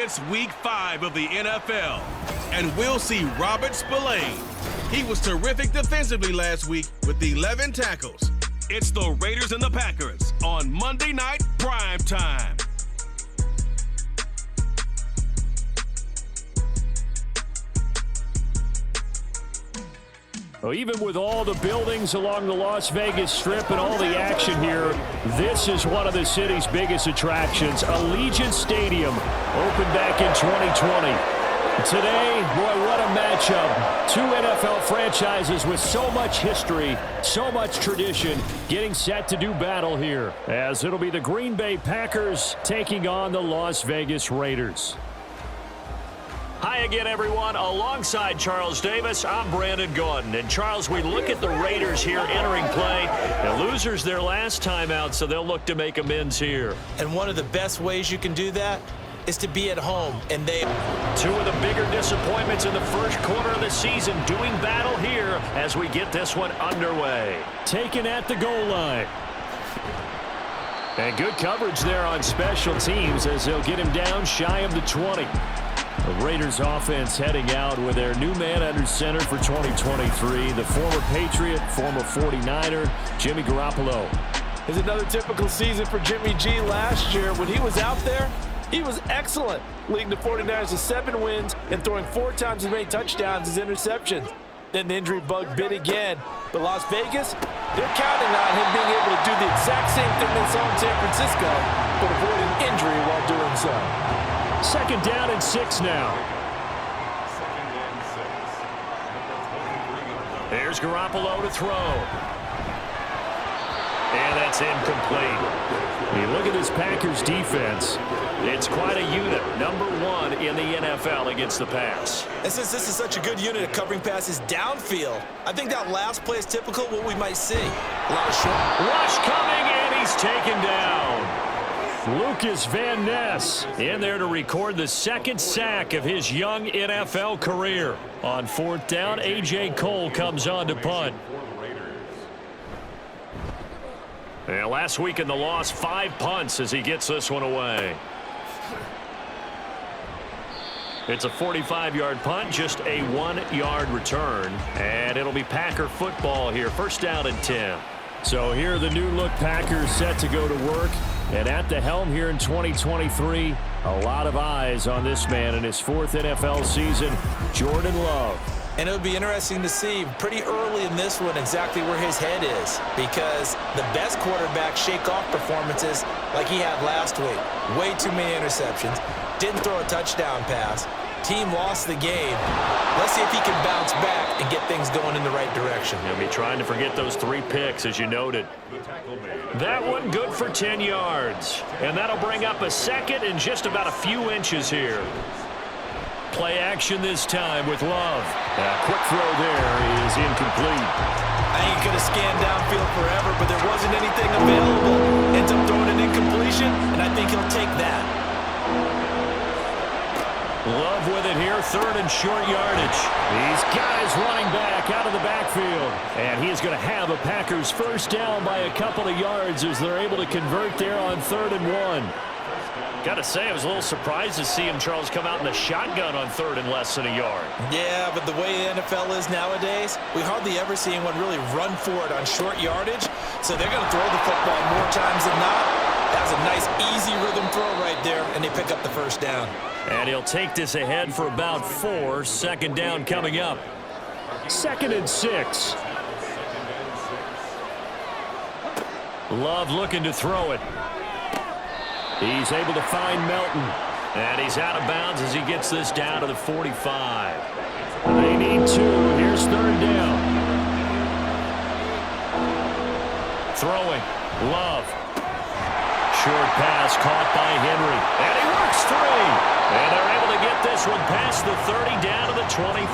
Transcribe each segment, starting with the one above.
It's week 5 of the NFL, and we'll see Robert Spillane. He was terrific defensively last week with 11 tackles. It's the Raiders and the Packers on Monday Night Prime Time. Well, even with all the buildings along the Las Vegas Strip and all the action here, this is one of the city's biggest attractions. Allegiant Stadium opened back in 2020. Today, boy, what a matchup. Two NFL franchises with so much history, so much tradition, getting set to do battle here, as it'll be the Green Bay Packers taking on the Las Vegas Raiders. Hi again, everyone. Alongside Charles Davis, I'm Brandon Gordon. And Charles, we look at the Raiders here entering play. The losers their last time out, so they'll look to make amends here. And one of the best ways you can do that is to be at home. And they... Two of the bigger disappointments in the first quarter of the season doing battle here as we get this one underway. Taken at the goal line. And good coverage there on special teams as they'll get him down shy of the 20. The Raiders offense heading out with their new man under center for 2023, the former Patriot, former 49er, Jimmy Garoppolo. It's another typical season for Jimmy G last year. When he was out there, he was excellent, leading the 49ers to 7 wins and throwing 4 times as many touchdowns as interceptions. Then the injury bug bit again. But Las Vegas, they're counting on him being able to do the exact same thing they saw in San Francisco, but avoid an injury while doing so. Second down and 6 now. There's Garoppolo to throw. And that's incomplete. You look at this Packers defense. It's quite a unit. Number 1 in the NFL against the pass. And since this is such a good unit of covering passes downfield, I think that last play is typical of what we might see. A lot of short. Rush coming, and he's taken down. Lucas Van Ness in there to record the second sack of his young NFL career. On 4th down, A.J. Cole comes on to punt. And last week in the loss, 5 punts as he gets this one away. It's a 45-yard punt, just a 1-yard return. And it'll be Packer football here, 1st down and 10. So here are the new-look Packers set to go to work. And at the helm here in 2023, a lot of eyes on this man in his 4th NFL season, Jordan Love. And it would be interesting to see pretty early in this one exactly where his head is, because the best quarterbacks shake off performances like he had last week. Way too many interceptions. Didn't throw a touchdown pass. Team lost the game. Let's see if he can bounce back and get things going in the right direction. He'll be trying to forget those 3 picks, as you noted. That one good for 10 yards. And that'll bring up a second and just about a few inches here. Play action this time with Love. A quick throw there is incomplete. I think he could have scanned downfield forever, but there wasn't anything available. Ends up throwing an incompletion, and I think he'll take that. Love with it here, 3rd and short yardage. These guys running back out of the backfield. And he is going to have a Packers 1st down by a couple of yards as they're able to convert there on 3rd and 1. Got to say, I was a little surprised to see him, Charles, come out in the shotgun on 3rd and less than a yard. Yeah, but the way the NFL is nowadays, we hardly ever see anyone really run for it on short yardage. So they're going to throw the football more times than not. That's a nice, easy rhythm throw right there, and they pick up the 1st down. And he'll take this ahead for about 4. 2nd down coming up. 2nd and 6. Love looking to throw it. He's able to find Melton. And he's out of bounds as he gets this down to the 45. They need 2. Here's 3rd down. Throwing. Love. Short pass caught by Henry. And he works 3. And they're able to get this one past the 30 down to the 25.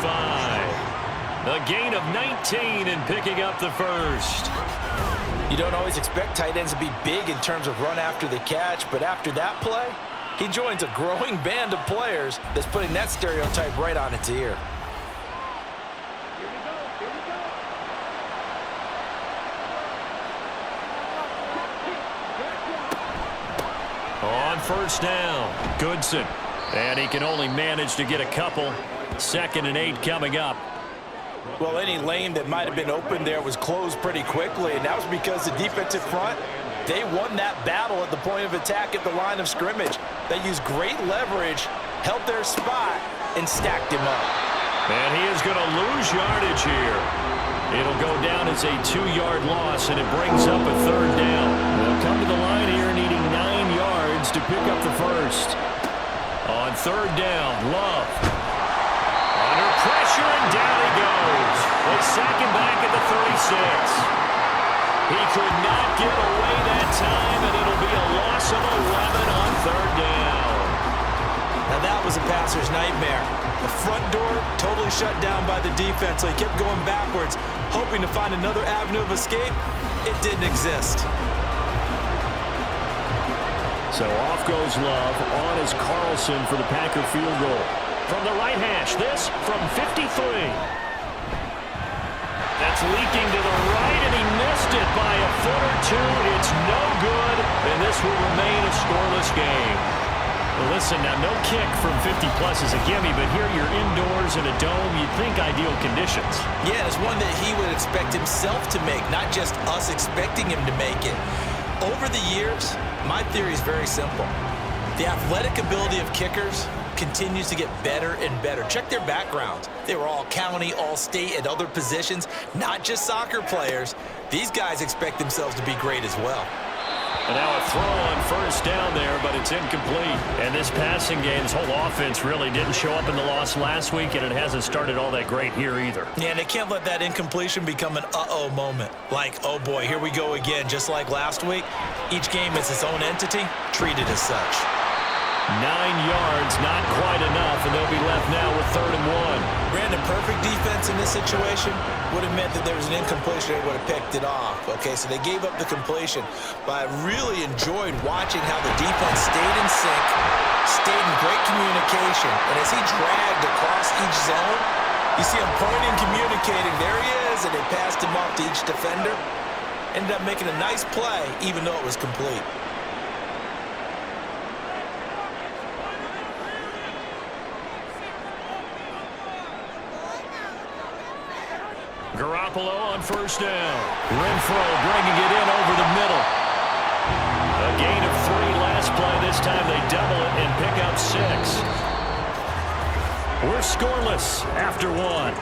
A gain of 19 and picking up the 1st. You don't always expect tight ends to be big in terms of run after the catch, but after that play, he joins a growing band of players that's putting that stereotype right on its ear. On 1st down, Goodson. And he can only manage to get a couple. 2nd and 8 coming up. Well, any lane that might have been open there was closed pretty quickly, and that was because the defensive front, they won that battle at the point of attack at the line of scrimmage. They used great leverage, held their spot, and stacked him up. And he is going to lose yardage here. It'll go down as a 2-yard loss, and it brings up a 3rd down. They'll come to the line here needing 9 yards to pick up the first. On 3rd down, Love. Under pressure, and down he goes. They sack him back at the 36. He could not get away that time, and it'll be a loss of 11 on 3rd down. Now that was a passer's nightmare. The front door totally shut down by the defense, so he kept going backwards, hoping to find another avenue of escape. It didn't exist. So off goes Love. On is Carlson for the Packer field goal. From the right hash, this from 53. That's leaking to the right, and he missed it by a foot or two. It's no good, and this will remain a scoreless game. Well, listen, now no kick from 50-plus is a gimme, but here you're indoors in a dome. You'd think ideal conditions. Yeah, it's one that he would expect himself to make, not just us expecting him to make it. Over the years, my theory is very simple. The athletic ability of kickers continues to get better and better. Check their backgrounds. They were all county, all state, at other positions, not just soccer players. These guys expect themselves to be great as well. And now a throw on 1st down there, but it's incomplete. And this passing game, this whole offense really didn't show up in the loss last week, and it hasn't started all that great here either. Yeah, and they can't let that incompletion become an uh-oh moment. Like, oh boy, here we go again, just like last week. Each game is its own entity, treated as such. 9 yards, not quite enough, and they'll be left now with 3rd and 1. Brandon, perfect defense in this situation would have meant that there was an incompletion. They would have picked it off. Okay, so they gave up the completion. But I really enjoyed watching how the defense stayed in sync, stayed in great communication. And as he dragged across each zone, you see him pointing, communicating. There he is, and they passed him off to each defender. Ended up making a nice play, even though it was complete. Garoppolo on 1st down. Renfro bringing it in over the middle. A gain of 3 last play. This time they double it and pick up 6. We're scoreless after 1.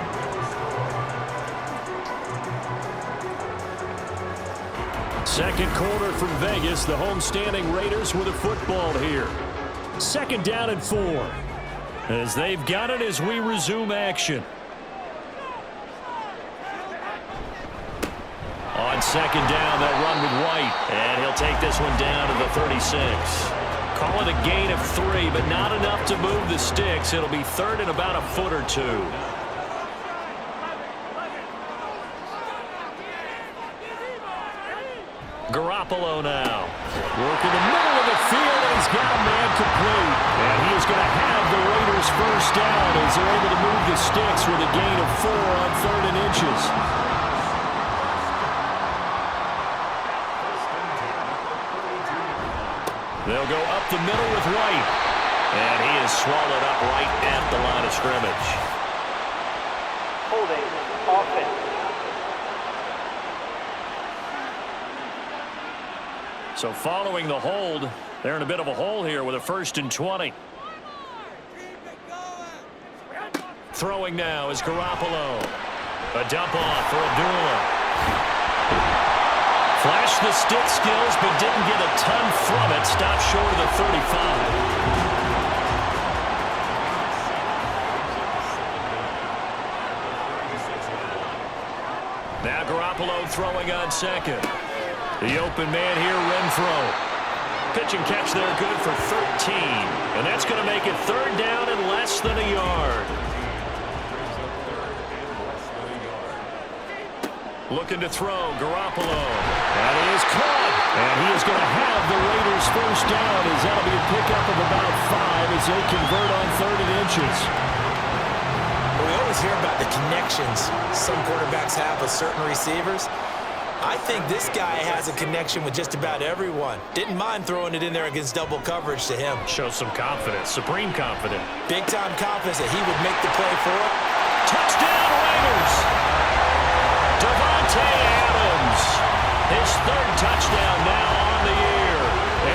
Second quarter from Vegas. The homestanding Raiders with a football here. 2nd down and 4. As they've got it as we resume action. On 2nd down, they'll run with White, and he'll take this one down to the 36. Call it a gain of 3, but not enough to move the sticks. It'll be 3rd and about a foot or 2. Garoppolo now. Working the middle of the field, and he's got a man complete. And he is going to have the Raiders 1st down as they're able to move the sticks with a gain of 4 on 3rd and inches. They'll go up the middle with White. And he is swallowed up right at the line of scrimmage. Holding offense. So following the hold, they're in a bit of a hole here with a 1st and 20. Throwing now is Garoppolo. A dump off for Abdullah. Flashed the stick skills, but didn't get a ton from it. Stopped short of the 35. Now Garoppolo throwing on 2nd. The open man here, Renfro. Pitch and catch there, good for 13. And that's going to make it 3rd down and less than a yard. Looking to throw, Garoppolo. And he is caught. And he is going to have the Raiders 1st down as that'll be a pickup of about 5 as they convert on 3rd and inches. Well, we always hear about the connections some quarterbacks have with certain receivers. I think this guy has a connection with just about everyone. Didn't mind throwing it in there against double coverage to him. Shows some confidence, supreme confidence. Big-time confidence that he would make the play for it. Touchdown, Raiders! Davante Adams, his third touchdown now on the year.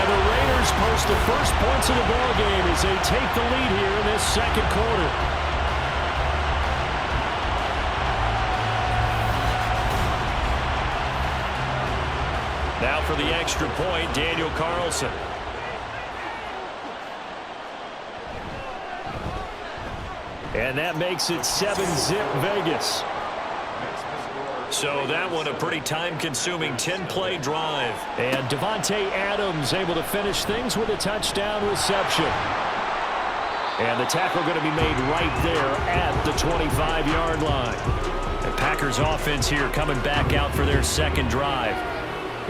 And the Raiders post the first points of the ballgame as they take the lead here in this second quarter. Now for the extra point, Daniel Carlson. And that makes it 7-zip Vegas. So that one a pretty time-consuming 10-play drive. And Davante Adams able to finish things with a touchdown reception. And the tackle going to be made right there at the 25-yard line. The Packers offense here coming back out for their second drive.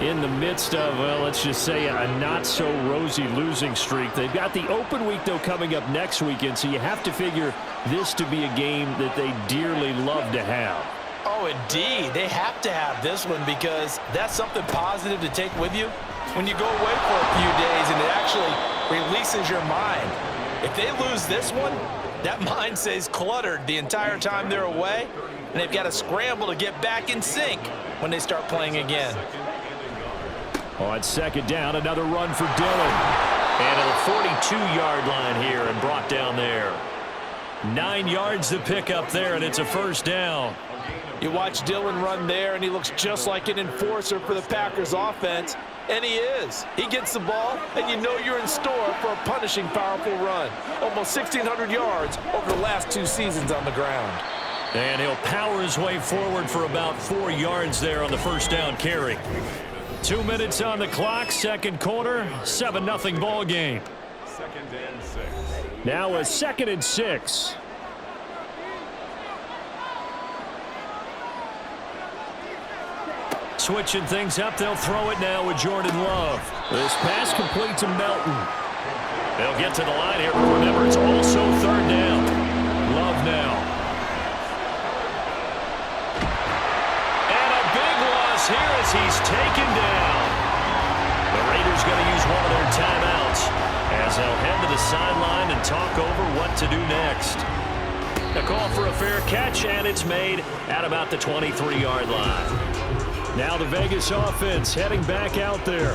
In the midst of, well, let's just say a not-so-rosy losing streak. They've got the open week, though, coming up next weekend, so you have to figure this to be a game that they dearly love to have. Oh, indeed. They have to have this one because that's something positive to take with you when you go away for a few days, and it actually releases your mind. If they lose this one, that mind stays cluttered the entire time they're away, and they've got to scramble to get back in sync when they start playing again. On second down, another run for Dillon. And at the 42-yard line here and brought down there. 9 yards to pick up there, and it's a first down. You watch Dillon run there, and he looks just like an enforcer for the Packers offense. And he is. He gets the ball, and you know you're in store for a punishing, powerful run. Almost 1,600 yards over the last 2 seasons on the ground. And he'll power his way forward for about 4 yards there on the first down carry. 2 minutes on the clock, second quarter, 7-0 ball game. Now a 2nd and 6. Switching things up, they'll throw it now with Jordan Love. This pass complete to Melton. They'll get to the line here, but remember it's also third down. Love now. Here as he's taken down. The Raiders going to use one of their timeouts as they'll head to the sideline and talk over what to do next. A call for a fair catch, and it's made at about the 23-yard line. Now the Vegas offense heading back out there.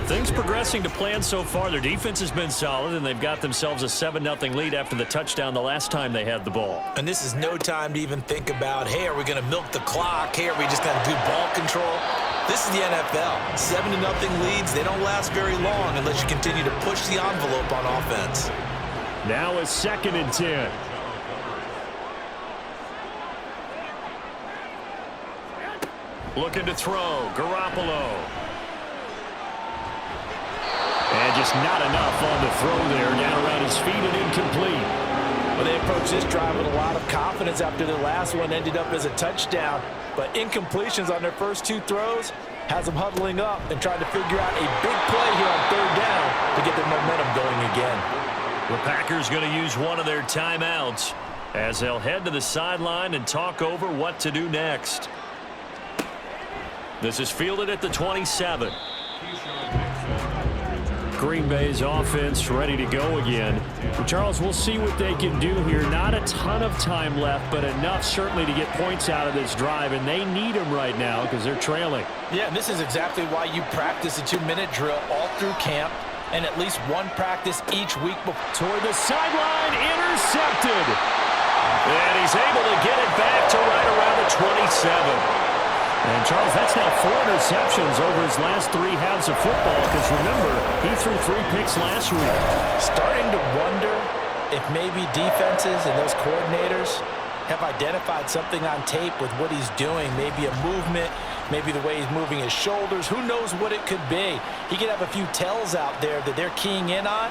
Things progressing to plan so far. Their defense has been solid, and they've got themselves a 7-0 lead after the touchdown the last time they had the ball. And this is no time to even think about, hey, are we going to milk the clock? Hey, are we just going to do ball control? This is the NFL. 7-0 leads, they don't last very long unless you continue to push the envelope on offense. Now a 2nd and 10. Looking to throw, Garoppolo. And just not enough on the throw there, down around his feet and incomplete. Well, they approached this drive with a lot of confidence after their last one ended up as a touchdown. But incompletions on their first 2 throws has them huddling up and trying to figure out a big play here on third down to get their momentum going again. The Packers going to use one of their timeouts as they'll head to the sideline and talk over what to do next. This is fielded at the 27. Green Bay's offense ready to go again. Charles, we'll see what they can do here. Not a ton of time left, but enough certainly to get points out of this drive, and they need them right now because they're trailing. Yeah, and this is exactly why you practice a 2-minute drill all through camp and at least one practice each week. Toward the sideline, intercepted. And he's able to get it back to right around the 27. And, Charles, that's now 4 interceptions over his last 3 halves of football because, remember, he threw 3 picks last week. Starting to wonder if maybe defenses and those coordinators have identified something on tape with what he's doing, maybe a movement, maybe the way he's moving his shoulders. Who knows what it could be? He could have a few tells out there that they're keying in on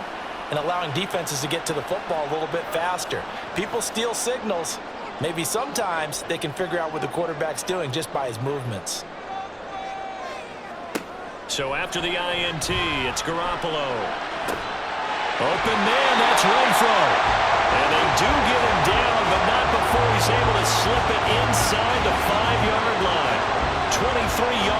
and allowing defenses to get to the football a little bit faster. People steal signals. Maybe sometimes they can figure out what the quarterback's doing just by his movements. So after the INT, it's Garoppolo. Open man, that's Renfro. And they do get him down, but not before he's able to slip it inside the 5-yard line. 23 yards.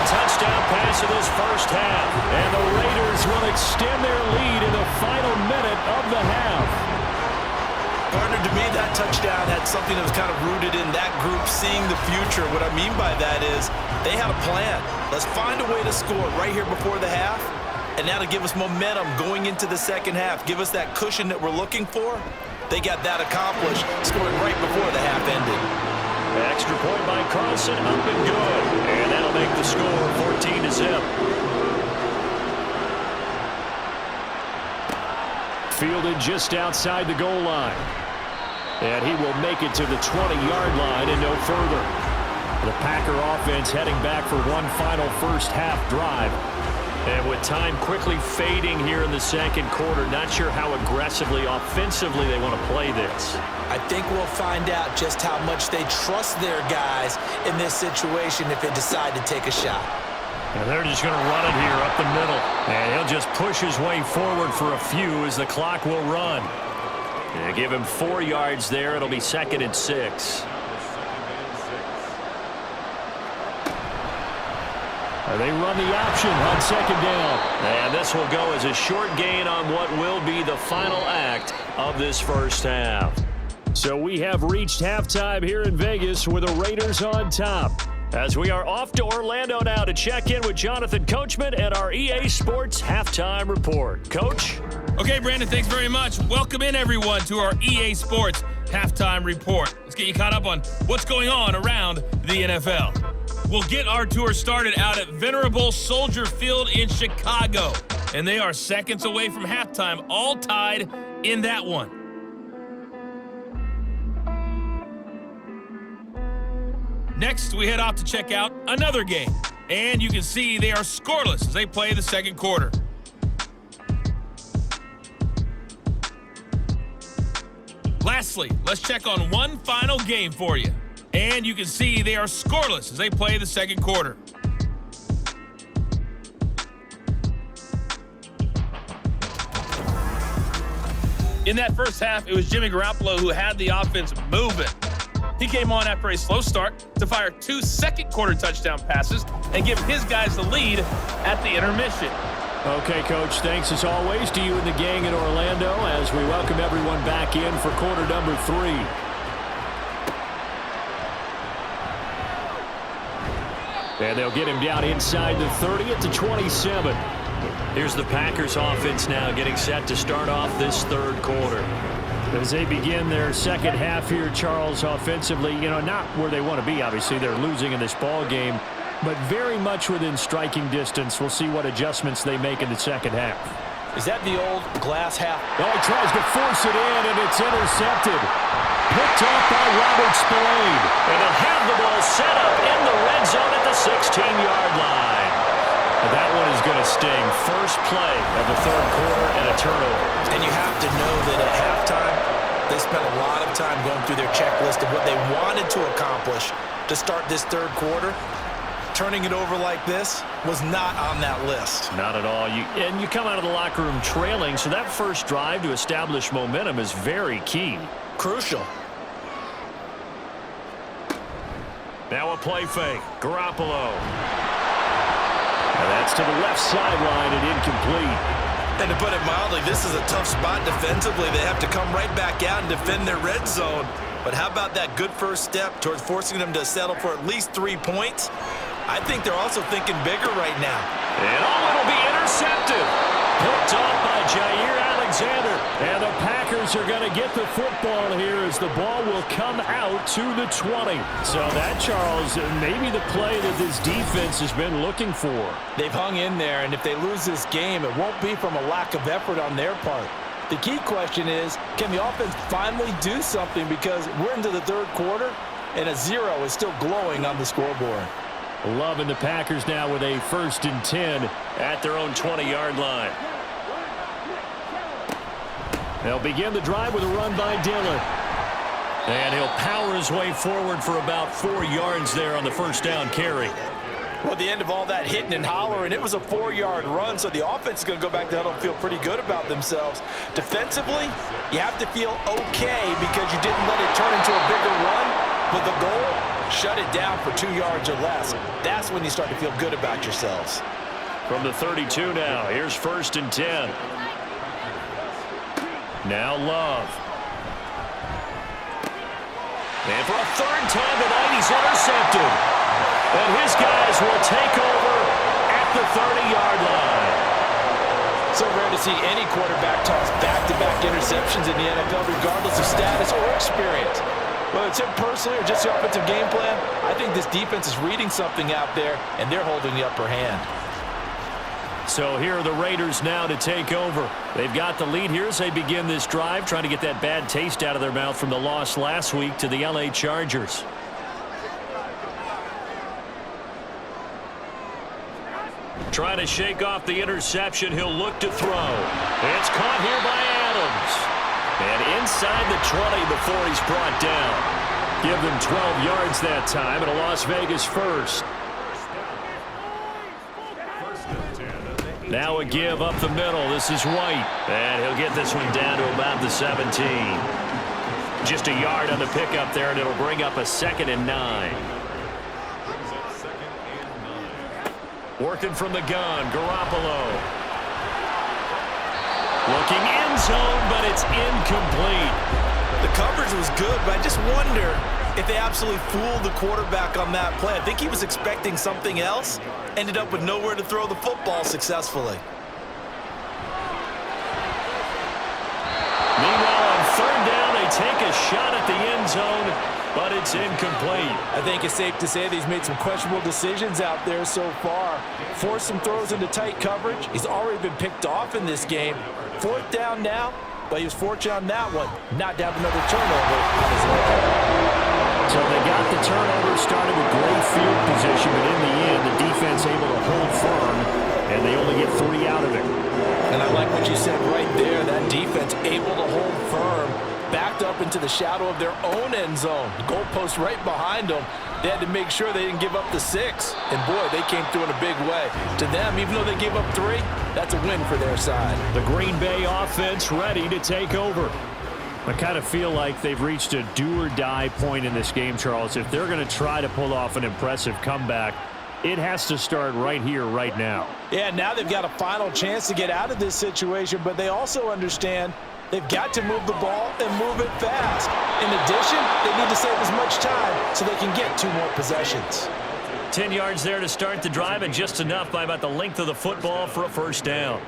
touchdown pass of this first half. And the Raiders will extend their lead in the final minute of the half. Partner, to me, that touchdown had something that was kind of rooted in that group seeing the future. What I mean by that is they had a plan. Let's find a way to score right here before the half, and that'll give us momentum going into the second half. Give us that cushion that we're looking for. They got that accomplished, scoring right before the half ended. Extra point by Carlson, up and good. And that'll make the score 14-0. Fielded just outside the goal line. And he will make it to the 20-yard line and no further. The Packer offense heading back for one final first half drive. And with time quickly fading here in the second quarter, not sure how aggressively, offensively they want to play this. I think we'll find out just how much they trust their guys in this situation if they decide to take a shot. And they're just going to run it here up the middle. And he'll just push his way forward for a few as the clock will run. And give him 4 yards there. It'll be 2nd and 6. They run the option on second down. And this will go as a short gain on what will be the final act of this first half. So we have reached halftime here in Vegas with the Raiders on top. As we are off to Orlando now to check in with Jonathan Coachman at our EA Sports Halftime Report. Coach? Okay, Brandon, thanks very much. Welcome in, everyone, to our EA Sports Halftime Report. Let's get you caught up on what's going on around the NFL. We'll get our tour started out at Venerable Soldier Field in Chicago. And they are seconds away from halftime, all tied in that one. Next, we head off to check out another game. And you can see they are scoreless as they play the second quarter. Lastly, let's check on one final game for you. And you can see they are scoreless as they play the second quarter. In that first half, it was Jimmy Garoppolo who had the offense moving. He came on after a slow start to fire 2 second-quarter touchdown passes and give his guys the lead at the intermission. Okay, Coach, thanks as always to you and the gang in Orlando as we welcome everyone back in for quarter number 3. And they'll get him down inside the 30 at the 27. Here's the Packers offense now getting set to start off this third quarter. As they begin their second half here, Charles, offensively, not where they want to be, obviously. They're losing in this ball game, but very much within striking distance. We'll see what adjustments they make in the second half. Is that the old glass half? Oh, he tries to force it in, and it's intercepted. Picked off by Robert Spillane. And they'll have the ball set up in the red zone at the 16-yard line. And that one is going to sting. First play of the third quarter and a turnover. And you have to know that at halftime, they spent a lot of time going through their checklist of what they wanted to accomplish to start this third quarter. Turning it over like this was not on that list. Not at all. And you come out of the locker room trailing, so that first drive to establish momentum is very key. Crucial. Now a play fake. Garoppolo. And that's to the left sideline and incomplete. And to put it mildly, this is a tough spot defensively. They have to come right back out and defend their red zone. But how about that good first step towards forcing them to settle for at least 3 points? I think they're also thinking bigger right now. And it'll be intercepted. Picked off by Jair Alexander. And the Packers are going to get the football here as the ball will come out to the 20. So that, Charles, maybe the play that this defense has been looking for. They've hung in there, and if they lose this game, it won't be from a lack of effort on their part. The key question is, can the offense finally do something? Because we're into the third quarter, and a 0 is still glowing on the scoreboard. Loving the Packers now with a 1st and 10 at their own 20-yard line. They'll begin the drive with a run by Dillon. And he'll power his way forward for about 4 yards there on the first down carry. Well, at the end of all that hitting and hollering, it was a 4-yard run, so the offense is going to go back to huddle and feel pretty good about themselves. Defensively, you have to feel okay because you didn't let it turn into a bigger run, but the goal shut it down for 2 yards or less. That's when you start to feel good about yourselves. From the 32 now, here's 1st and 10. Now Love. And for a 3rd time tonight, he's intercepted. And his guys will take over at the 30-yard line. So rare to see any quarterback toss back-to-back interceptions in the NFL, regardless of status or experience. Whether it's him personally or just the offensive game plan, I think this defense is reading something out there, and they're holding the upper hand. So here are the Raiders now to take over. They've got the lead here as they begin this drive, trying to get that bad taste out of their mouth from the loss last week to the LA Chargers. Trying to shake off the interception. He'll look to throw. It's caught here by Adams. And inside the 20 before he's brought down. Give them 12 yards that time and a Las Vegas first. Now a give up the middle. This is White. And he'll get this one down to about the 17. Just a yard on the pickup there, and it'll bring up a 2nd and 9. Working from the gun, Garoppolo. Looking end zone, but it's incomplete. The coverage was good, but I just wonder if they absolutely fooled the quarterback on that play. I think he was expecting something else. Ended up with nowhere to throw the football successfully. Meanwhile, on 3rd down, they take a shot at the end zone, but it's incomplete. I think it's safe to say that he's made some questionable decisions out there so far. Forced some throws into tight coverage. He's already been picked off in this game. 4th down now, but he was fortunate on that one. Not to have another turnover on his leg. So they got the turnover, started with great field position, but in the end, the defense able to hold firm, and they only get 3 out of it. And I like what you said right there. That defense able to hold firm, backed up into the shadow of their own end zone. The goalpost right behind them. They had to make sure they didn't give up the 6. And, boy, they came through in a big way. To them, even though they gave up 3, that's a win for their side. The Green Bay offense ready to take over. I kind of feel like they've reached a do-or-die point in this game, Charles. If they're going to try to pull off an impressive comeback, it has to start right here, right now. Yeah, now they've got a final chance to get out of this situation, but they also understand they've got to move the ball and move it fast. In addition, they need to save as much time so they can get 2 more possessions. 10 yards there to start the drive, and just enough by about the length of the football for a 1st down.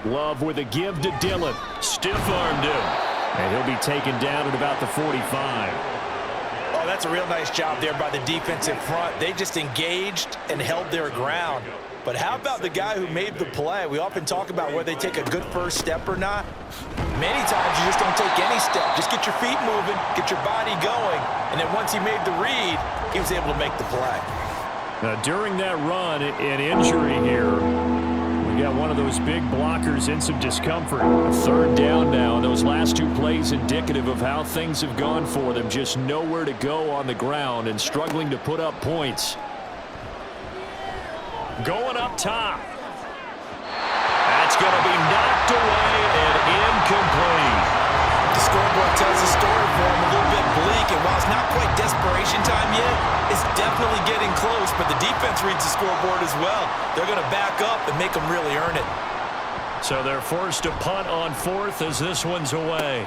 Love with a give to Dillon. Stiff-armed him. And he'll be taken down at about the 45. Oh, that's a real nice job there by the defensive front. They just engaged and held their ground. But how about the guy who made the play? We often talk about whether they take a good first step or not. Many times you just don't take any step. Just get your feet moving, get your body going. And then once he made the read, he was able to make the play. Now, during that run, an injury here. We got one of those big blockers in some discomfort. 3rd down now, and those last 2 plays indicative of how things have gone for them. Just nowhere to go on the ground and struggling to put up points. Going up top. That's going to be knocked away and incomplete. The scoreboard tells the story for him, a little bit bleak, and while it's not quite desperation time yet, it's definitely getting close, but the defense reads the scoreboard as well. They're going to back up and make them really earn it. So they're forced to punt on 4th as this one's away.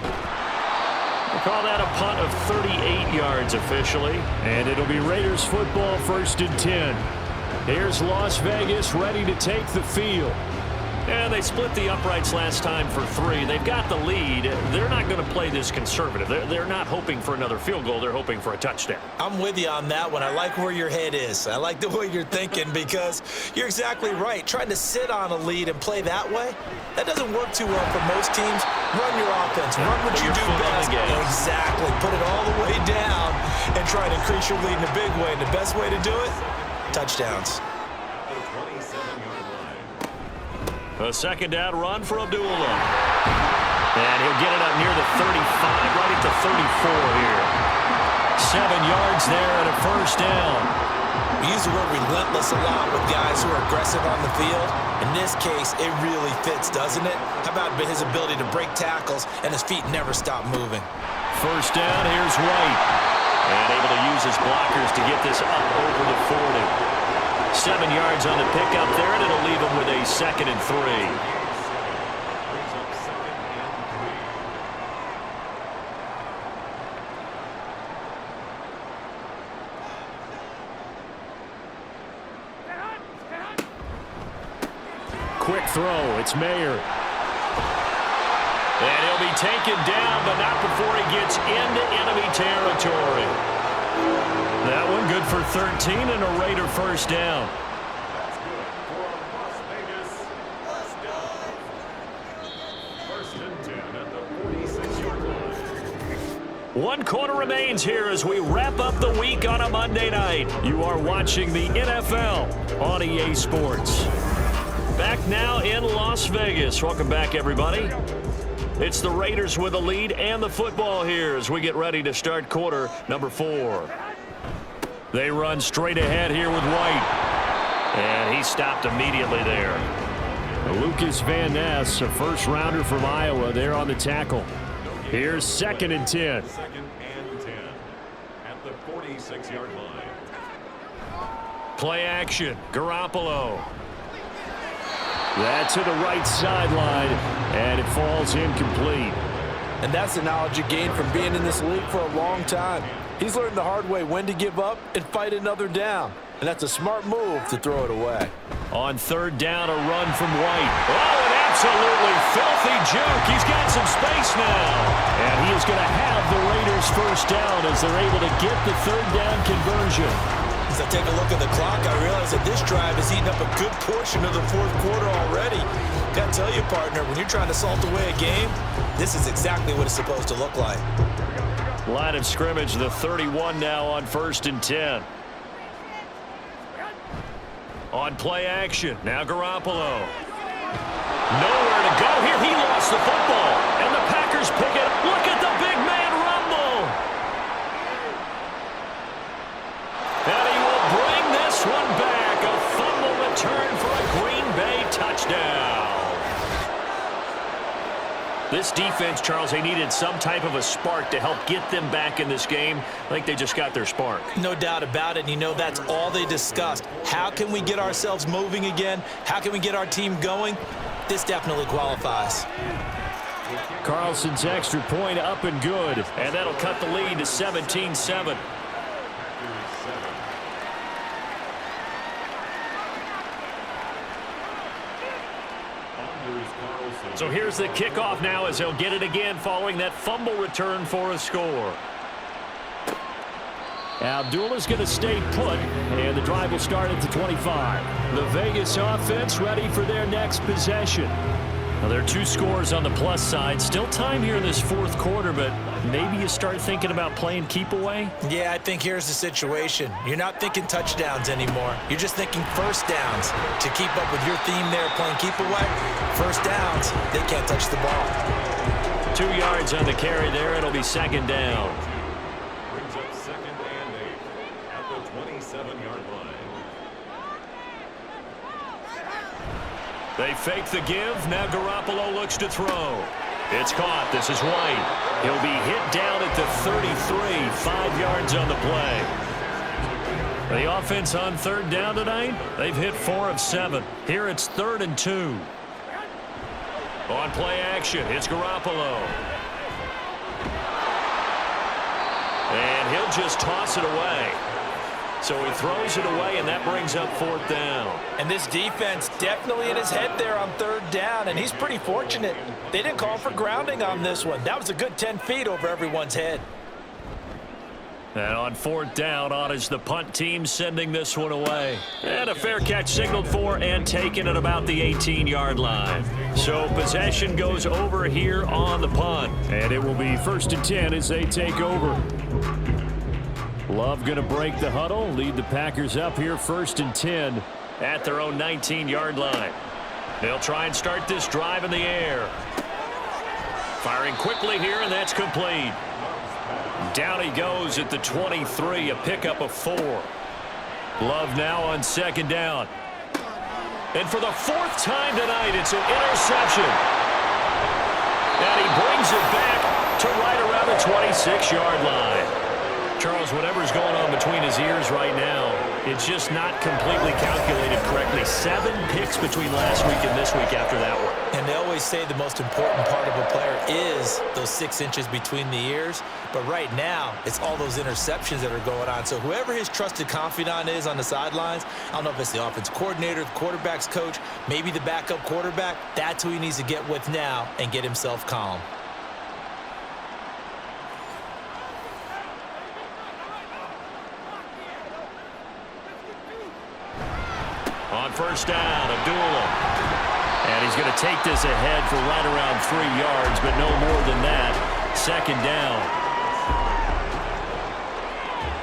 We'll call that a punt of 38 yards officially, and it'll be Raiders football 1st and 10. Here's Las Vegas ready to take the field. And they split the uprights last time for 3. They've got the lead. They're not going to play this conservative. They're not hoping for another field goal. They're hoping for a touchdown. I'm with you on that one. I like where your head is. I like the way you're thinking because you're exactly right. Trying to sit on a lead and play that way, that doesn't work too well for most teams. Run your offense. Run what you do best. Exactly. Put it all the way down and try to increase your lead in a big way. And the best way to do it, touchdowns. A 2nd down run for Abdullah. And he'll get it up near the 35, right at the 34 here. 7 yards there and a 1st down. We use the word relentless a lot with guys who are aggressive on the field. In this case, it really fits, doesn't it? How about his ability to break tackles and his feet never stop moving? first down. Here's White. And able to use his blockers to get this up over the 40. 7 yards on the pickup there, and it'll leave him with a 2nd and 3. Quick throw. It's Mayer. And he'll be taken down, but not before he gets into enemy territory. That one good for 13 and a Raider first down. That's good for Las Vegas. Let's go. First and 10 at the 46-yard line. 1 quarter remains here as we wrap up the week on a Monday night. You are watching the NFL on EA Sports. Back now in Las Vegas. Welcome back, everybody. It's the Raiders with the lead and the football here as we get ready to start quarter number 4. They run straight ahead here with White. And he stopped immediately there. Lucas Van Ness, a first-rounder from Iowa, there on the tackle. Here's 2nd and 10. 2nd and 10 at the 46-yard line. Play action. Garoppolo. That's to the right sideline, and it falls incomplete. And that's the knowledge you gain from being in this league for a long time. He's learned the hard way when to give up and fight another down. And that's a smart move to throw it away. On 3rd down, a run from White. Oh, an absolutely filthy juke. He's got some space now. And he is going to have the Raiders first down as they're able to get the 3rd down conversion. As I take a look at the clock, I realize that this drive is eating up a good portion of the 4th quarter already. Got to tell you, partner, when you're trying to salt away a game, this is exactly what it's supposed to look like. Line of scrimmage, the 31 now on 1st and 10. On play action, now Garoppolo. Nowhere to go here. He lost the football, and the Packers pick it up. Look at the big man rumble. And he will bring this one back. A fumble return for a Green Bay touchdown. This defense, Charles, they needed some type of a spark to help get them back in this game. I think they just got their spark. No doubt about it. And you know, that's all they discussed. How can we get ourselves moving again? How can we get our team going? This definitely qualifies. Carlson's extra point up and good. And that'll cut the lead to 17-7. So here's the kickoff now as they'll get it again following that fumble return for a score. Abdullah's going to stay put, and the drive will start at the 25. The Vegas offense ready for their next possession. Now, there are 2 scores on the plus side. Still time here in this 4th quarter, but maybe you start thinking about playing keep away? Yeah, I think here's the situation. You're not thinking touchdowns anymore. You're just thinking first downs. To keep up with your theme there, playing keep away, first downs, they can't touch the ball. 2 yards on the carry there. It'll be 2nd down. Brings up 2nd and 8 at the 27-yard line. They fake the give. Now Garoppolo looks to throw. It's caught. This is White. He'll be hit down at the 33. 5 yards on the play. The offense on 3rd down tonight, they've hit 4 of 7. Here it's 3rd and 2. On play action, it's Garoppolo. And he'll just toss it away. So he throws it away, and that brings up 4th down. And this defense definitely in his head there on 3rd down, and he's pretty fortunate. They didn't call for grounding on this one. That was a good 10 feet over everyone's head. And on 4th down, on is the punt team sending this one away. And a fair catch signaled for and taken at about the 18-yard line. So possession goes over here on the punt. And it will be 1st and 10 as they take over. Love going to break the huddle, lead the Packers up here 1st and 10 at their own 19-yard line. They'll try and start this drive in the air. Firing quickly here, and that's complete. Down he goes at the 23, a pickup of 4. Love now on 2nd down. And for the 4th time tonight, it's an interception. And he brings it back to right around the 26. 6-yard line. Charles, whatever's going on between his ears right now, it's just not completely calculated correctly. 7 picks between last week and this week after that one. And they always say the most important part of a player is those 6 inches between the ears. But right now, it's all those interceptions that are going on. So whoever his trusted confidant is on the sidelines, I don't know if it's the offense coordinator, the quarterback's coach, maybe the backup quarterback, that's who he needs to get with now and get himself calm. On first down, Abdullah. And he's going to take this ahead for right around 3 yards, but no more than that. 2nd down.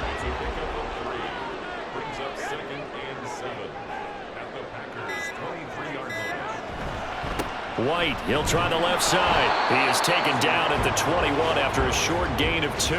It's a pickup of 3. Brings up 2nd and 7 at the Packers' 23-yard line. White, he'll try the left side. He is taken down at the 21 after a short gain of 2.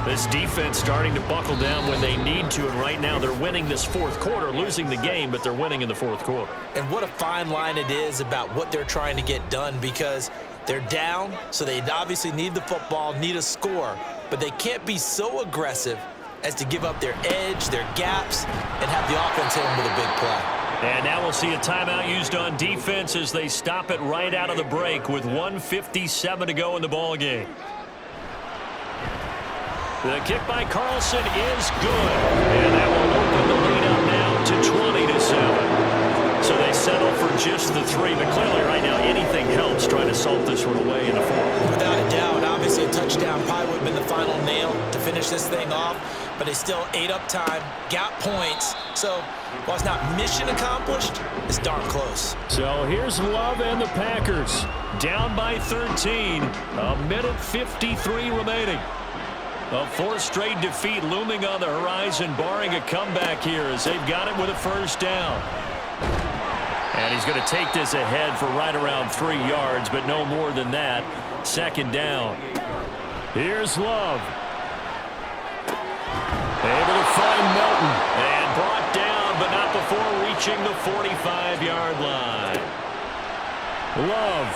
This defense starting to buckle down when they need to, and right now they're winning this 4th quarter, losing the game, but they're winning in the 4th quarter. And what a fine line it is about what they're trying to get done, because they're down, so they obviously need the football, need a score, but they can't be so aggressive as to give up their edge, their gaps, and have the offense hit them with a big play. And now we'll see a timeout used on defense as they stop it right out of the break with 1:57 to go in the ball game. The kick by Carlson is good, and that will open the lead up now to 20-7. So they settle for just the 3, but clearly right now anything helps trying to salt this one away in the 4th. Without a doubt, obviously a touchdown probably would have been the final nail to finish this thing off, but they still ate up time, got points. So while it's not mission accomplished, it's darn close. So here's Love and the Packers, down by 13, 1:53 remaining. A 4th straight defeat looming on the horizon, barring a comeback here as they've got it with a first down. And he's going to take this ahead for right around 3 yards, but no more than that. 2nd down. Here's Love. Able to find Melton, and brought down, but not before reaching the 45-yard line. Love.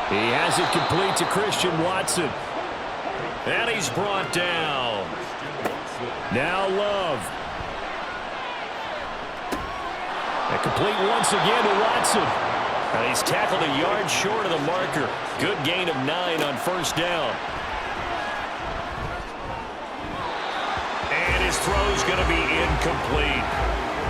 He has it complete to Christian Watson. And he's brought down. Now Love. And complete once again to Watson. And he's tackled a yard short of the marker. Good gain of 9 on first down. And his throw's going to be incomplete.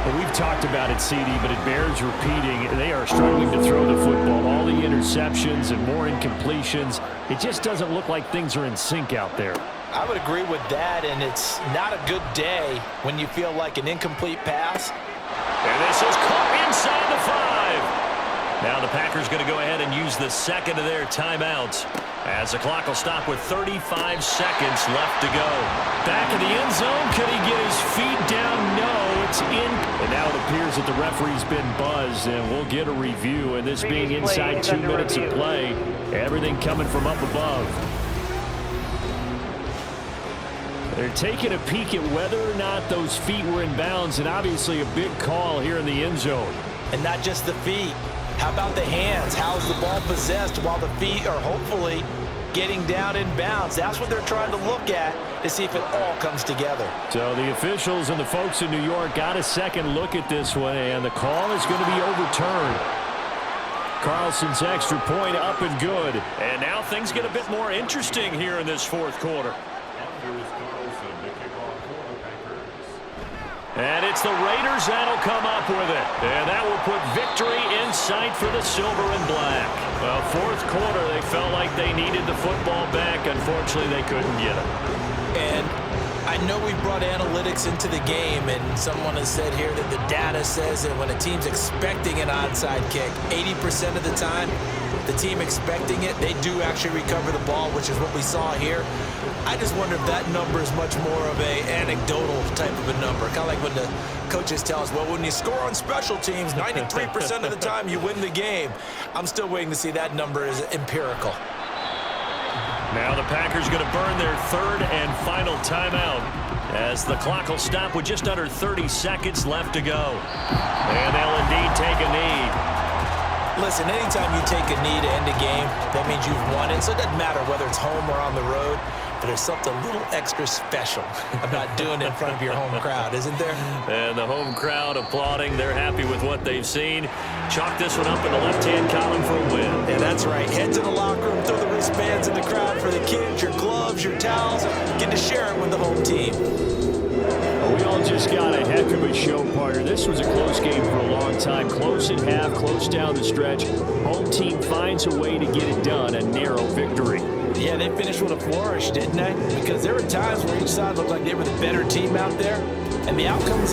Well, we've talked about it, CD, but it bears repeating. They are struggling to throw the football. All the interceptions and more incompletions. It just doesn't look like things are in sync out there. I would agree with that, and it's not a good day when you feel like an incomplete pass. And this is caught inside the 5. Now the Packers going to go ahead and use the 2nd of their timeouts as the clock will stop with 35 seconds left to go. Back in the end zone. Can he get his feet down? No, it's in. And now it appears that the referee's been buzzed, and we'll get a review. And this being inside 2 minutes of play, everything coming from up above. They're taking a peek at whether or not those feet were in bounds, and obviously a big call here in the end zone. And not just the feet. How about the hands? How's the ball possessed while the feet are hopefully getting down in bounds? That's what they're trying to look at to see if it all comes together. So the officials and the folks in New York got a second look at this one, and the call is going to be overturned. Carlson's extra point up and good. And now things get a bit more interesting here in this 4th quarter. And it's the Raiders that'll come up with it. And that will put victory in sight for the silver and black. Well, 4th quarter, they felt like they needed the football back. Unfortunately, they couldn't get it. And I know we brought analytics into the game, and someone has said here that the data says that when a team's expecting an onside kick, 80% of the time, the team expecting it, they do actually recover the ball, which is what we saw here. I just wonder if that number is much more of a anecdotal type of a number. Kind of like when the coaches tell us, well, when you score on special teams, 93% of the time you win the game. I'm still waiting to see that number is empirical. Now the Packers going to burn their 3rd and final timeout as the clock will stop with just under 30 seconds left to go. And they'll indeed take a knee. Listen, anytime you take a knee to end a game, that means you've won it. So it doesn't matter whether it's home or on the road. But there's something a little extra special about doing it in front of your home crowd, isn't there? And the home crowd applauding. They're happy with what they've seen. Chalk this one up in the left-hand column for a win. Yeah, that's right. Head to the locker room, throw the wristbands in the crowd for the kids, your gloves, your towels. Get to share it with the home team. We all just got a heck of a show, partner. This was a close game for a long time. Close at half, close down the stretch. Home team finds a way to get it done, a narrow victory. Yeah, they finished with a flourish, didn't they? Because there were times where each side looked like they were the better team out there, and the outcomes